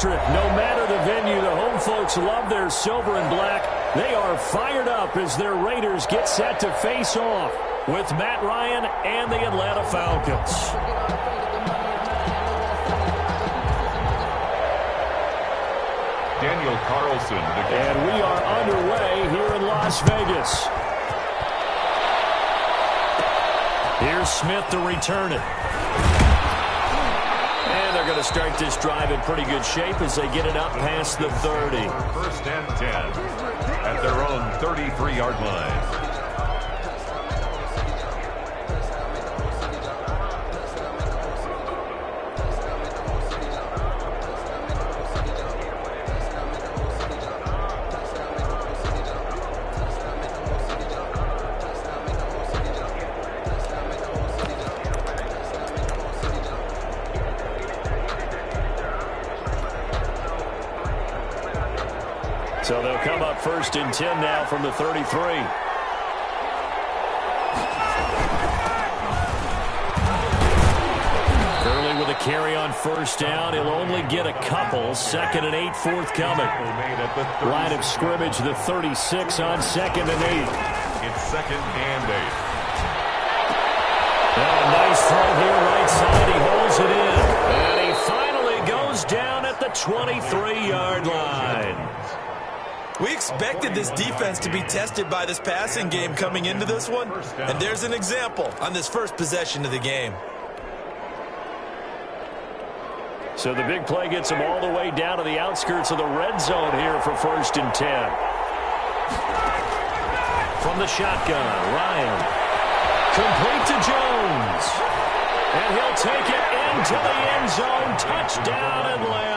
electric. No matter the venue, the home folks love their silver and black. They are fired up as their Raiders get set to face off with Matt Ryan and the Atlanta Falcons. Daniel Carlson. And we are underway here in Las Vegas. Here's Smith to return it. And they're going to start this drive in pretty good shape as they get it up past the 30. First and 10 at their own 33-yard line. So they'll come up first and 10 now from the 33. Gurley with a carry on first down. He'll only get a couple. Second and 8 forthcoming. Line of scrimmage, the 36 on second and 8. It's second and 8. Oh, nice throw here right side. He holds it in. And he finally goes down at the 23-yard line. We expected this defense to be tested by this passing game coming into this one, and there's an example on this first possession of the game. So the big play gets them all the way down to the outskirts of the red zone here for first and 10. From the shotgun, Ryan. Complete to Jones. And he'll take it into the end zone. Touchdown, Atlanta.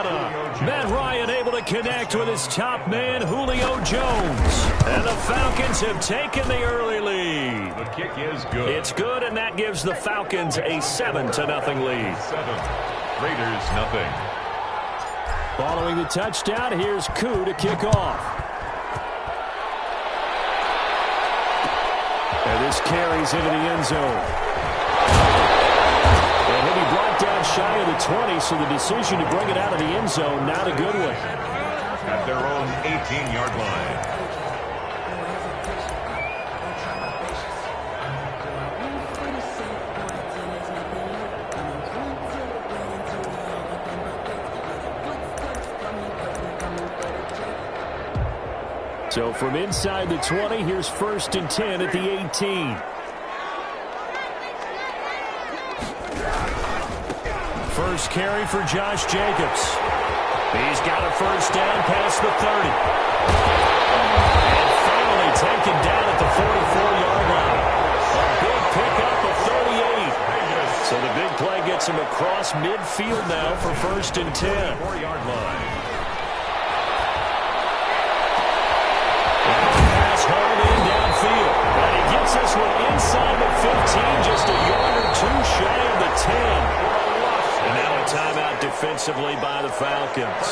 Matt Ryan able to connect with his top man, Julio Jones. And the Falcons have taken the early lead. The kick is good. It's good, and that gives the Falcons a 7-0 lead. 7. Raiders nothing. Following the touchdown, here's Koo to kick off. And this carries into the end zone. And he'll be brought down shy of the 20, so the decision to bring it out of the end zone, not a good one. At their own 18-yard line. So from inside the 20, here's first and 10 at the 18. First carry for Josh Jacobs. He's got a first down past the 30. And finally taken down at the 44-yard line. A big pickup of 38. So the big play gets him across midfield now for first and 10. 4-yard line. Pass hauled in downfield. And he gets this one inside the 15, just a yard or two shy of the 10. And now a timeout defensively by the Falcons.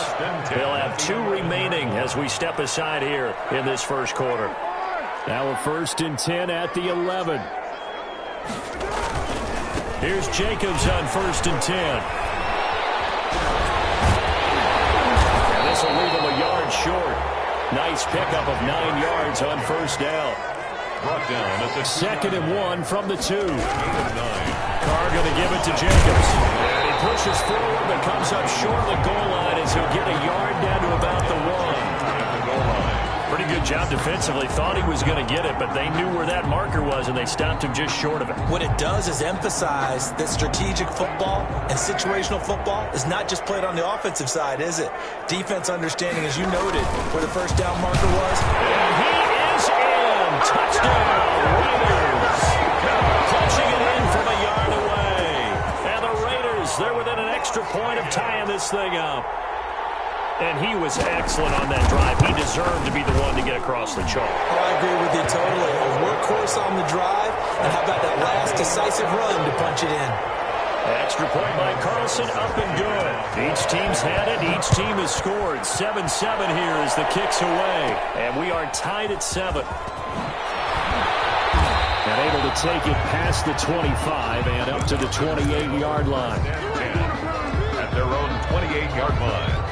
They'll have 2 remaining as we step aside here in this first quarter. Now a first and 10 at the 11. Here's Jacobs on first and 10. And this will leave him a yard short. Nice pickup of 9 yards on first down. Brought down at the second and 1 from the 2. 9. Carr going to give it to Jacobs. And he pushes forward but comes up short of the goal line as he'll get a yard down to about the 1. At the goal line. Pretty good job defensively. Thought he was going to get it, but they knew where that marker was, and they stopped him just short of it. What it does is emphasize that strategic football and situational football is not just played on the offensive side, is it? Defense understanding, as you noted, where the first down marker was. And he is in. Touchdown, Raiders. Punching it in from a yard away. And the Raiders, they're within an extra point of tying this thing up. And he was excellent on that drive. He deserved to be the one to get across the chalk. Oh, I agree with you totally. A workhorse on the drive, and how about that last decisive run to punch it in? Extra point by Carlson, up and good. Each team's had it. Each team has scored. 7-7 here as the kick's away. And we are tied at 7. And able to take it past the 25 and up to the 28-yard line. At their own 28-yard line.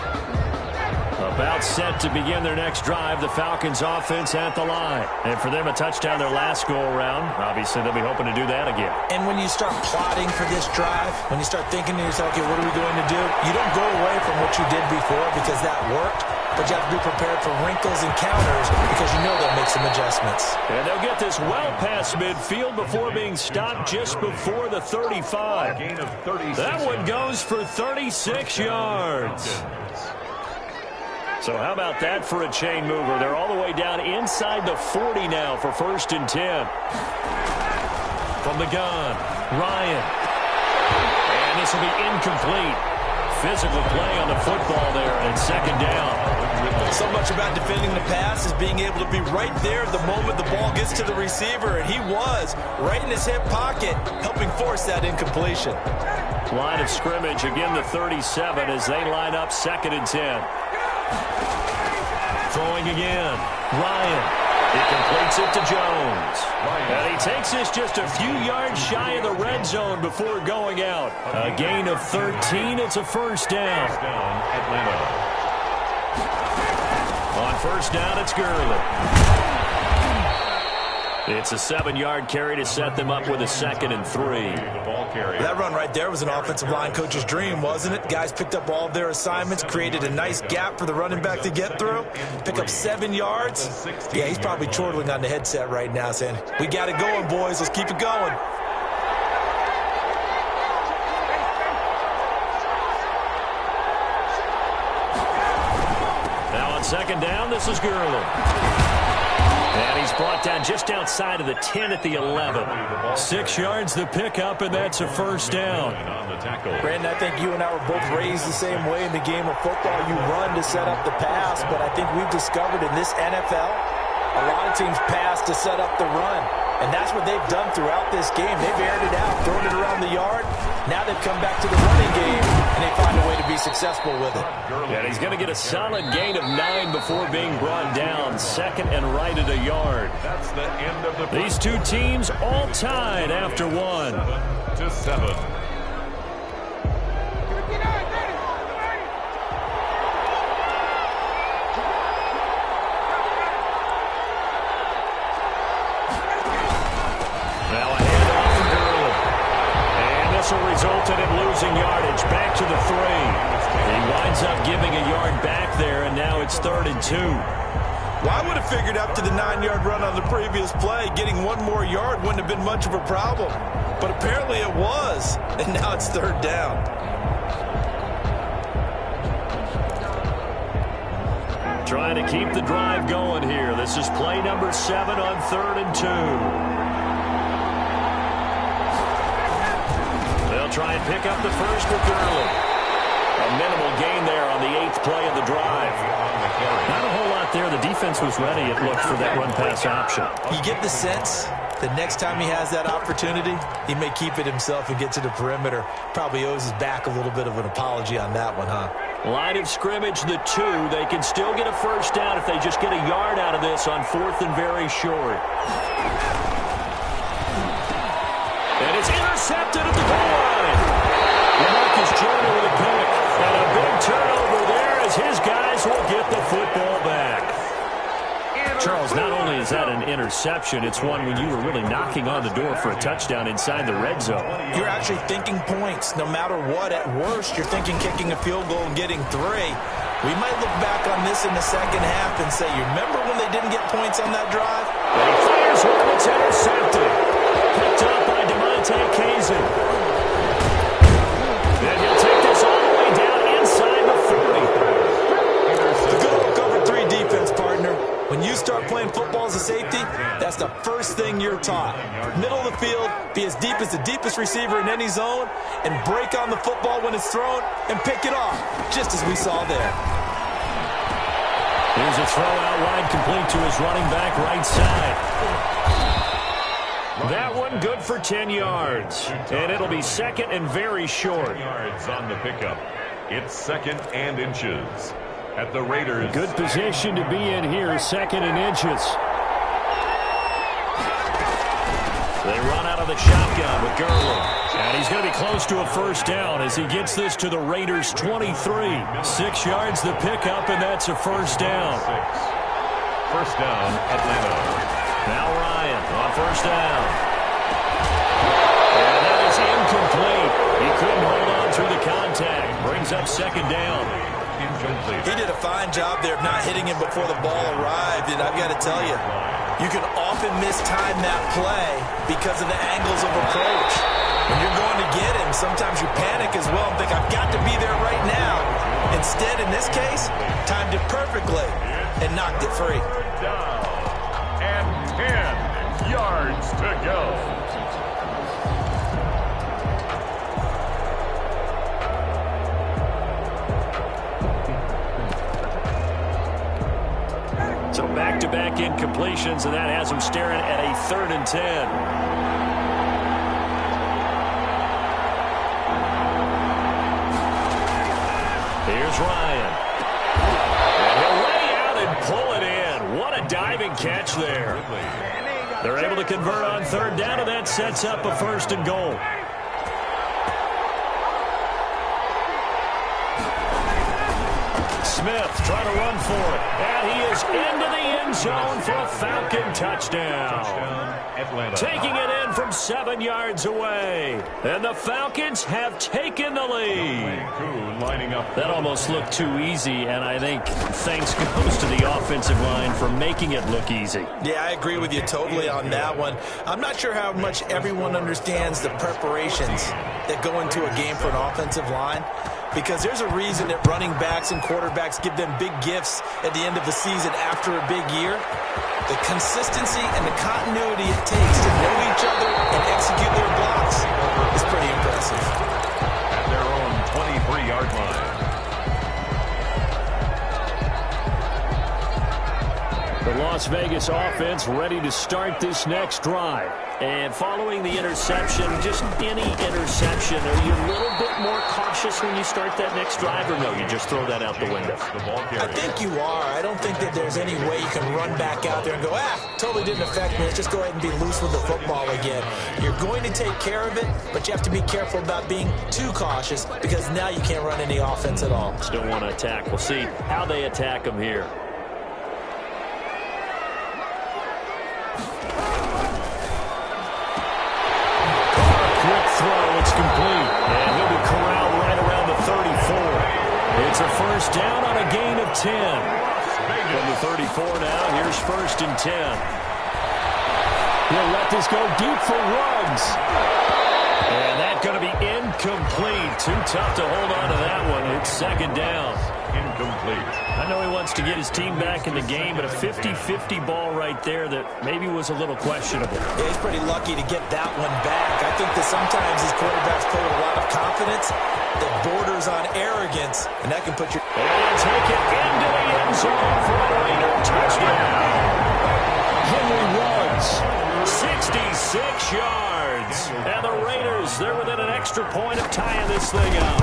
About set to begin their next drive, the Falcons offense at the line. And for them, a touchdown their last go-around. Obviously, they'll be hoping to do that again. And when you start plotting for this drive, when you start thinking to yourself, okay, what are we going to do? You don't go away from what you did before because that worked, but you have to be prepared for wrinkles and counters because you know they'll make some adjustments. And they'll get this well past midfield before being stopped just before the 35. Gain of 36 that one goes for 36 yards. So how about that for a chain mover? They're all the way down inside the 40 now for 1st and 10. From the gun, Ryan. And this will be incomplete. Physical play on the football there, and it's 2nd down. So much about defending the pass is being able to be right there the moment the ball gets to the receiver, and he was right in his hip pocket, helping force that incompletion. Line of scrimmage, again the 37 as they line up 2nd and 10. Throwing again, Ryan. He completes it to Jones. And he takes this just a few yards shy of the red zone before going out. A gain of 13. It's a 1st down. Atlanta. On 1st down, it's Gurley. It's a 7-yard carry to set them up with a 2nd and 3. That run right there was an offensive line coach's dream, wasn't it? Guys picked up all of their assignments, created a nice gap for the running back to get through, pick up 7 yards. Yeah, he's probably chortling on the headset right now saying, we got it going, boys. Let's keep it going. Now on 2nd down, this is Gurley. And he's brought down just outside of the 10 at the 11. 6 yards the pickup, and that's a 1st down. Brandon, I think you and I were both raised the same way in the game of football. You run to set up the pass, but I think we've discovered in this NFL, a lot of teams pass to set up the run. And that's what they've done throughout this game. They've aired it out, thrown it around the yard. Now they've come back to the running game, and they find a way to be successful with it. And he's going to get a solid gain of 9 before being brought down. 2nd and right at a yard. That's the end of the These two teams all tied after 1. 7-7. Resulted in losing yardage. Back to the 3. He winds up giving a yard back there, and now it's 3rd and 2. Well, I would have figured after the 9-yard run on the previous play, getting 1 more yard wouldn't have been much of a problem. But apparently it was, and now it's 3rd down. Trying to keep the drive going here. This is play number 7 on 3rd and 2. Try and pick up the first with Gurley. A minimal gain there on the 8th play of the drive. Not a whole lot there. The defense was ready, it looked, for that run-pass option. You get the sense that next time he has that opportunity, he may keep it himself and get to the perimeter. Probably owes his back a little bit of an apology on that one, huh? Line of scrimmage, the 2. They can still get a 1st down if they just get a yard out of this on 4th and very short. And it's intercepted at the goal line. Marcus Jordan with a pick. And a big turnover there as his guys will get the football back. Charles, not only is that an interception, it's one when you were really knocking on the door for a touchdown inside the red zone. You're actually thinking points. No matter what, at worst, you're thinking kicking a field goal and getting 3. We might look back on this in the 2nd half and say, you remember when they didn't get points on that drive? And he fires one that's intercepted. Picked up by Demonte Kazin. And he'll take this all the way down inside the 40. The good old cover 3 defense, partner. When you start playing football as a safety, that's the first thing you're taught. Middle of the field, be as deep as the deepest receiver in any zone, and break on the football when it's thrown and pick it off, just as we saw there. Here's a throw out wide, complete to his running back right side. That one good for 10 yards. And it'll be 2nd and very short. 10 yards on the pickup. It's 2nd and inches. At the Raiders. Good position to be in here, 2nd and inches. They run out of the shotgun with Gurley. And he's going to be close to a first down as he gets this to the Raiders' 23. 6 yards the pickup, and that's a first down. First down, Atlanta. Now Ryan on first down. And that is incomplete. He couldn't hold on through the contact. Brings up second down. Incomplete. He did a fine job there of not hitting him before the ball arrived, and I've got to tell you, you can often mistime that play because of the angles of approach. When you're going to get him, sometimes you panic as well and think, I've got to be there right now. Instead, in this case, timed it perfectly and knocked it free. Down. And 10 yards to go. So back-to-back incompletions, and that has him staring at a 3rd and 10. Here's Ryan. And he'll lay out and pull it in. What a diving catch there. They're able to convert on 3rd down, and that sets up a 1st and goal. Smith trying to run for it. And he is into the end zone for a Falcon touchdown. Atlanta. Taking it in from 7 yards away. And the Falcons have taken the lead. Lining up. That almost looked too easy, and I think thanks goes to the offensive line for making it look easy. Yeah, I agree with you totally on that one. I'm not sure how much everyone understands the preparations that go into a game for an offensive line, because there's a reason that running backs and quarterbacks give them big gifts at the end of the season after a big year. The consistency and the continuity it takes to know each other and execute their blocks is pretty impressive. At their own 23-yard line. The Las Vegas offense ready to start this next drive. And following the interception, just any interception, are you a little bit more cautious when you start that next drive, or no, you just throw that out the window? I think you are. I don't think that there's any way you can run back out there and go, totally didn't affect me. Let's just go ahead and be loose with the football again. You're going to take care of it, but you have to be careful about being too cautious, because now you can't run any offense at all. Still want to attack. We'll see how they attack them here. It's complete, and he'll be corralled right around the 34. It's a first down on a gain of 10. From the 34 now, here's 1st and 10. He'll let this go deep for Ruggs. And that's going to be incomplete. Too tough to hold on to that one. It's 2nd down. Incomplete. I know he wants to get his team back in the game, but a 50-50 ball right there that maybe was a little questionable. Yeah, he's pretty lucky to get that one back. I think that sometimes these quarterbacks play with a lot of confidence that borders on arrogance, and that can put your... And take it into the end zone for a Raider touchdown. Henry Ruggs, 66 yards. And the Raiders, they're within an extra point of tying this thing up.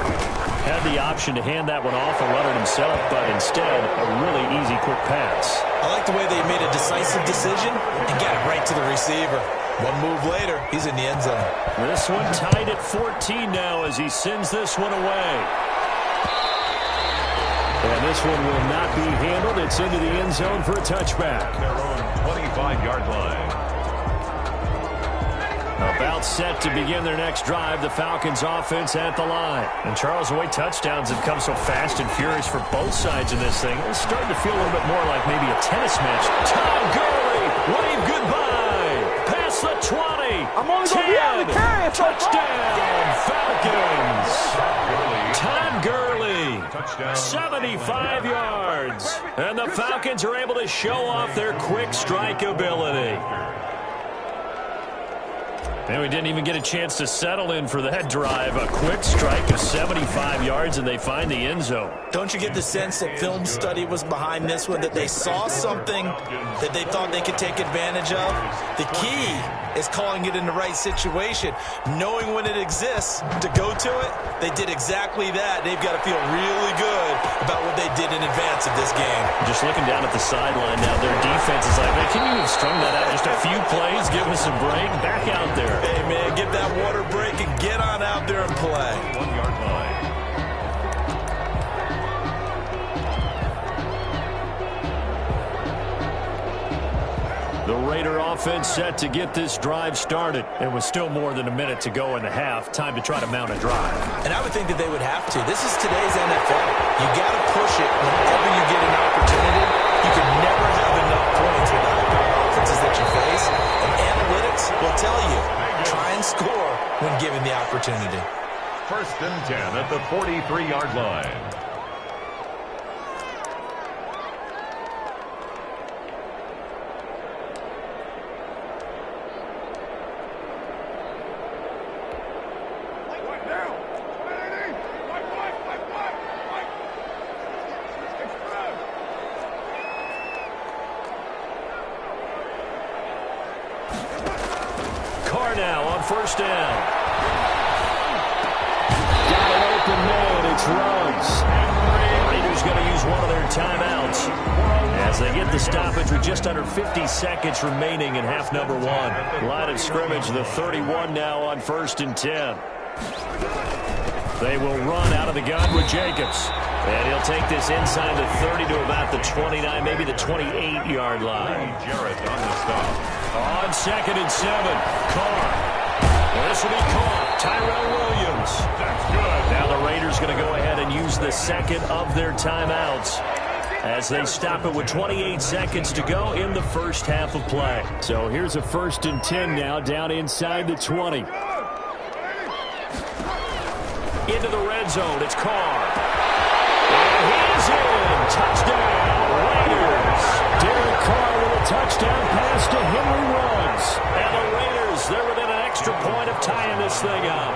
Had the option to hand that one off and run it himself, but instead, a really easy, quick pass. I like the way they made a decisive decision and got it right to the receiver. One move later, he's in the end zone. This one tied at 14 now as he sends this one away. And this one will not be handled. It's into the end zone for a touchback. Their own 25-yard line. About set to begin their next drive, the Falcons offense at the line. And Charles, the way touchdowns have come so fast and furious for both sides in this thing, it's starting to feel a little bit more like maybe a tennis match. Todd Gurley, wave goodbye. Past the 20. I'm only going to be able to carry it. Touchdown, Falcons. Todd Gurley, Touchdown. 75 yards. And the Falcons are able to show off their quick strike ability. And we didn't even get a chance to settle in for that drive. A quick strike of 75 yards, and they find the end zone. Don't you get the sense that film study was behind this one, that they saw something that they thought they could take advantage of? The key is calling it in the right situation. Knowing when it exists to go to it, they did exactly that. They've got to feel really good about what they did in advance of this game. Just looking down at the sideline now, their defense is like, man, can you have strung that out just a few plays? Give us a break. Back out there. Hey, man, give that water break and get on out there and play. 1 yard line. The Raider offense set to get this drive started. It was still more than a minute to go in the half. Time to try to mount a drive. And I would think that they would have to. This is today's NFL. You got to push it whenever you get an opportunity. You can never have enough points with the offenses that you face. And analytics will tell you, try and score when given the opportunity. 1st and 10 at the 43-yard line. Now on 1st down. Got an open man. It's Ruggs. Raiders going to use one of their timeouts as they get the stoppage with just under 50 seconds remaining in half number 1. Line of scrimmage, the 31 now on 1st and 10. They will run out of the gun with Jacobs. And he'll take this inside the 30 to about the 29, maybe the 28-yard line. Jarrett on the stop. On 2nd and 7, Carr. This will be Carr. Tyrell Williams. That's good. Now the Raiders going to go ahead and use the second of their timeouts as they stop it with 28 seconds to go in the first half of play. So here's a 1st and 10 now down inside the 20. Into the red zone. It's Carr. And he's in. Touchdown, Raiders. Derek Carr with a touchdown pass to Henry Ruggs. And the Raiders, they're within an extra point of tying this thing up.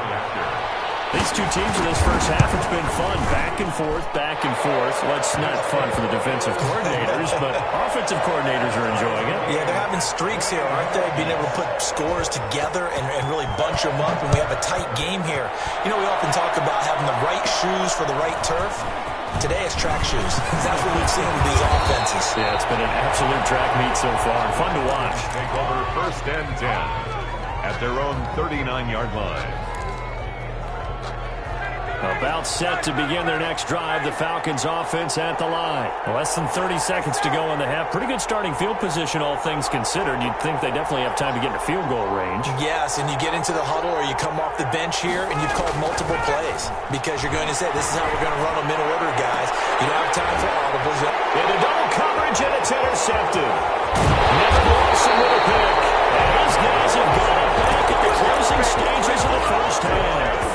These two teams in this first half, it's been fun. Back and forth, back and forth. Well, it's not fun for the defensive coordinators, but offensive coordinators are enjoying it. Yeah, they're having streaks here, aren't they? Being able to put scores together and really bunch them up, and we have a tight game here. You know, we often talk about having the right shoes for the right turf. Today it's track shoes. That's what we've seen with these offenses. Yeah, it's been an absolute track meet so far. Fun to watch. Take over 1st and 10 at their own 39-yard line. About set to begin their next drive. The Falcons offense at the line. Less than 30 seconds to go in the half. Pretty good starting field position, all things considered. You'd think they definitely have time to get into field goal range. Yes, and you get into the huddle or you come off the bench here and you've called multiple plays because you're going to say, this is how we're going to run them in order, guys. You don't have time for audibles. Into double coverage, and it's intercepted. Never Lawson with a pick. And these guys have got it back at the closing stages of the first half.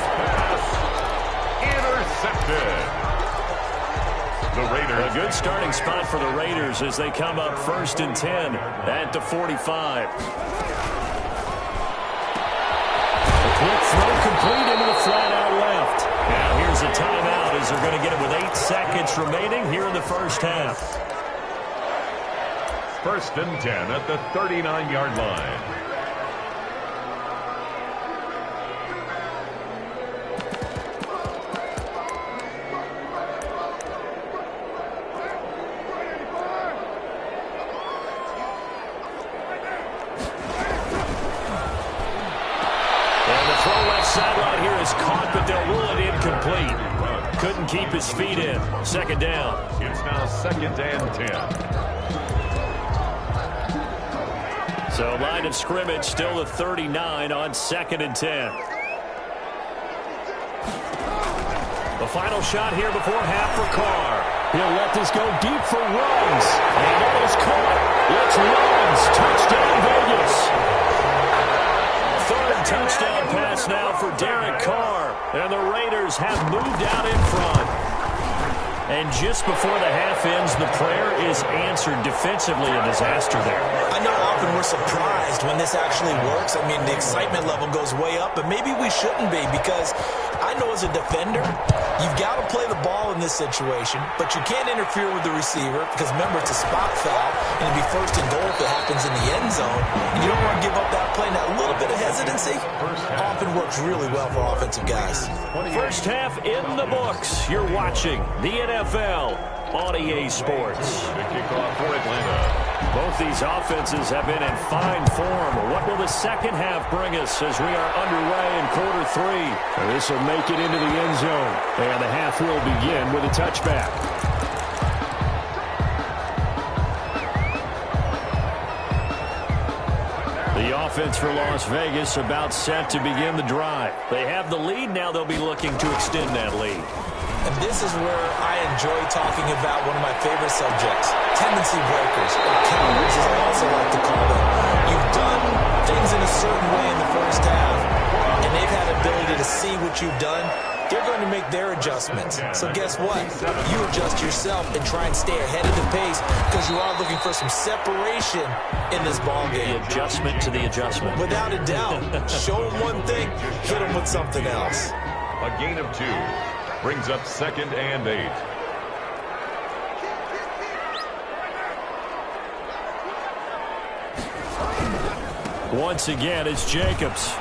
The Raiders. A good starting spot for the Raiders as they come up 1st and 10 at the 45. A quick throw complete into the flat out left. Now here's a timeout as they're going to get it with 8 seconds remaining here in the first half. 1st and 10 at the 39-yard line. Sideline here is caught, but they'll rule it incomplete. Couldn't keep his feet in. 2nd down. It's now 2nd and 10. So line of scrimmage still the 39 on 2nd and 10. The final shot here before half for Carr. He'll let this go deep for Ruggs. And it is caught. It's Ruggs. Touchdown Vegas. Third touchdown pass now for Derek Carr. And the Raiders have moved out in front. And just before the half ends, the prayer is answered. Defensively, a disaster there. I know often we're surprised when this actually works. I mean, the excitement level goes way up, but maybe we shouldn't be, because I know as a defender, you've got to play the ball in this situation, but you can't interfere with the receiver because, remember, it's a spot foul, and it'd be first and goal if it happens in the end zone, and you don't want to give up that play. Now, a little bit of hesitancy often works really well for offensive guys. First half in the books. You're watching the NFL on EA Sports. The kickoff for Atlanta. Both these offenses have been in fine form. What will the second half bring us as we are underway in quarter three? This will make it into the end zone. And the half will begin with a touchback. The offense for Las Vegas about set to begin the drive. They have the lead. Now they'll be looking to extend that lead. And this is where I enjoy talking about one of my favorite subjects, tendency breakers, or counters, as I also like to call them. You've done things in a certain way in the first half, and they've had the ability to see what you've done. They're going to make their adjustments. So guess what? You adjust yourself and try and stay ahead of the pace, because you are looking for some separation in this ballgame. The adjustment to the adjustment. Without a doubt. Show them one thing, hit them with something else. A gain of 2 brings up 2nd and 8. Once again, it's Jacobs.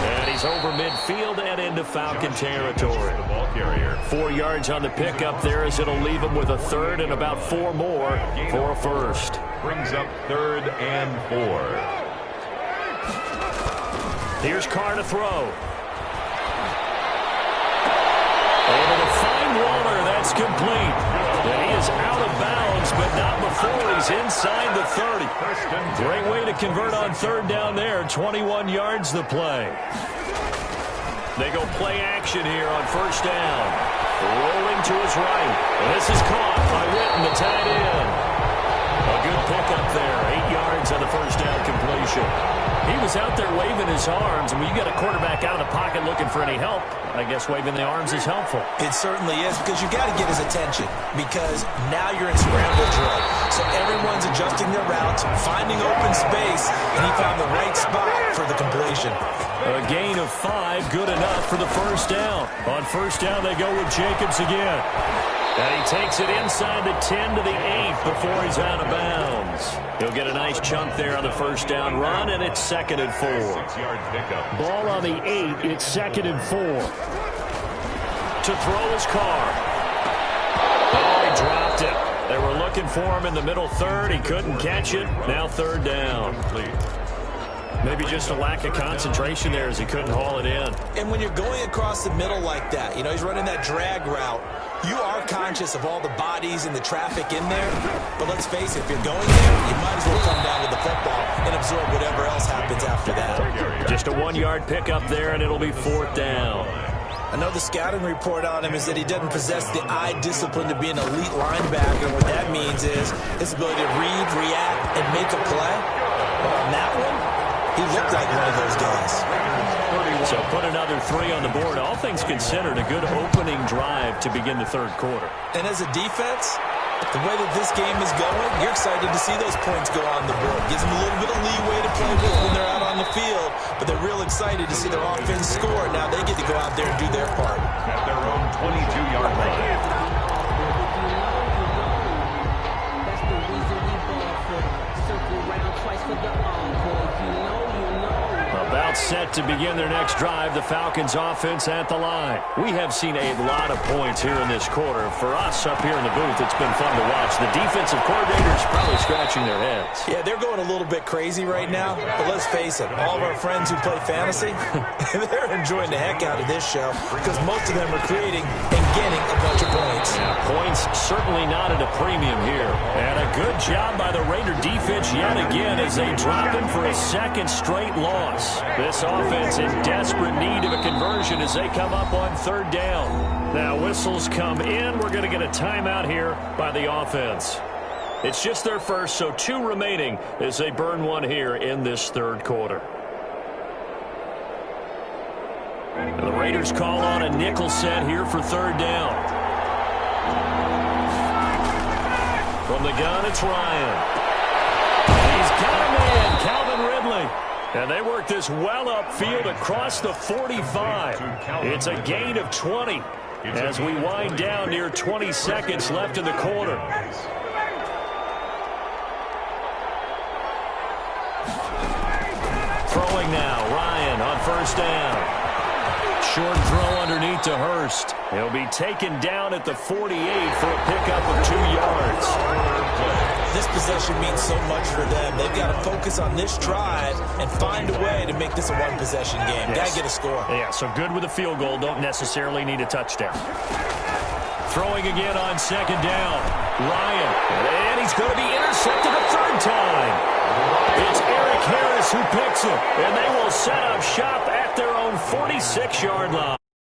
And he's over midfield and into Falcon territory. The ball carrier. 4 yards on the pickup there, as it'll leave him with a third and about 4 more for a first. Brings up 3rd and 4. Here's Carr to throw. Able to find Waller. That's complete. And he is out of bounds, but not before he's inside the 30. Great way to convert on third down there. 21 yards the play. They go play action here on first down. Rolling to his right. And this is caught by Witten, the tight end. A good pickup there. 8 yards on the first down completion. He was out there waving his arms, and when you got a quarterback out of the pocket looking for any help, I guess waving the arms is helpful. It certainly is, because you got to get his attention, because now you're in scramble drill. So everyone's adjusting their routes, finding open space, and he found the right spot for the completion. A gain of 5, good enough for the first down. On first down, they go with Jacobs again. And he takes it inside the 10 to the 8 before he's out of bounds. He'll get a nice chunk there on the first down run, and it's 2nd and 4. 6-yard pickup. Ball on the 8, it's 2nd and 4. To throw his Carr. Oh, he dropped it. They were looking for him in the middle third. He couldn't catch it. Now third down. Maybe just a lack of concentration there as he couldn't haul it in. And when you're going across the middle like that, you know, he's running that drag route, you are conscious of all the bodies and the traffic in there. But let's face it, if you're going there, you might as well come down with the football and absorb whatever else happens after that. Just a 1-yard pickup there, and it'll be 4th down. I know the scouting report on him is that he doesn't possess the eye discipline to be an elite linebacker. What that means is his ability to read, react, and make a play. But on that one, he looked like one of those guys. So put another 3 on the board. All things considered, a good opening drive to begin the third quarter. And as a defense, the way that this game is going, you're excited to see those points go on the board. Gives them a little bit of leeway to play with when they're out on the field, but they're real excited to see their offense score. Now they get to go out there and do their part. At their own 22-yard line. About set to begin their next drive, the Falcons offense at the line. We have seen a lot of points here in this quarter. For us up here in the booth, it's been fun to watch. The defensive coordinators probably scratching their heads. Yeah, they're going a little bit crazy right now, but let's face it, all of our friends who play fantasy, they're enjoying the heck out of this show because most of them are creating and getting a bunch of points. Yeah, points certainly not at a premium here. And a good job by the Raider defense yet again as they drop him for a second straight loss. This offense in desperate need of a conversion as they come up on third down. Now whistles come in. We're going to get a timeout here by the offense. It's just their first, so 2 remaining as they burn one here in this third quarter. And the Raiders call on a nickel set here for third down. the gun, it's Ryan. He's got a man, Calvin Ridley. And they work this well upfield across the 45. It's a gain of 20 as we wind down near 20 seconds left in the quarter. Throwing now, Ryan on first down. Short throw underneath to Hurst. He'll be taken down at the 48 for a pickup of 2 yards. This possession means so much for them. They've got to focus on this drive and find a way to make this a one-possession game. Got to get a score. Yeah, so good with a field goal. Don't necessarily need a touchdown. Throwing again on second down. Ryan. And he's going to be intercepted a third time. It's Eric Harris who picks it. And they will set up shop at their own 46-yard line.